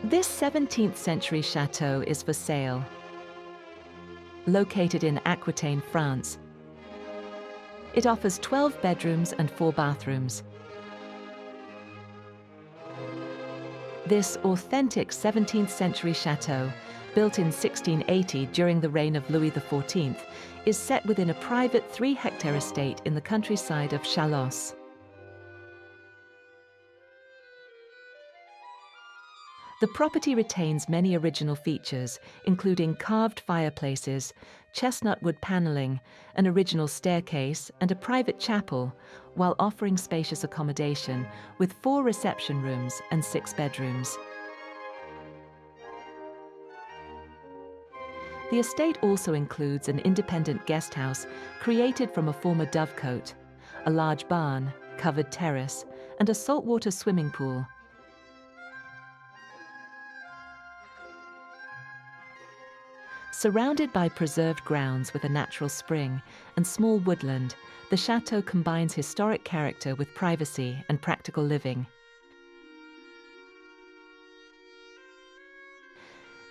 This 17th century chateau is for sale. Located in Aquitaine, France, it offers 12 bedrooms and 4 bathrooms. This authentic 17th century chateau, built in 1680 during the reign of Louis XIV, is set within a private 3-hectare estate in the countryside of Chalosse. The property retains many original features, including carved fireplaces, chestnut wood paneling, an original staircase, and a private chapel, while offering spacious accommodation with 4 reception rooms and 6 bedrooms. The estate also includes an independent guest house created from a former dovecote, a large barn, covered terrace, and a saltwater swimming pool. Surrounded by preserved grounds with a natural spring and small woodland, the chateau combines historic character with privacy and practical living.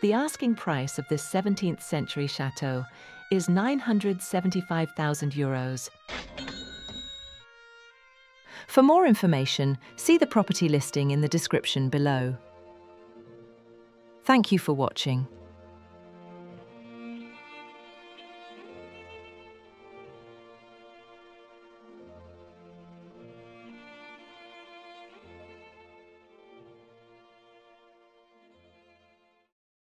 The asking price of this 17th century chateau is €975,000. For more information, see the property listing in the description below. Thank you for watching.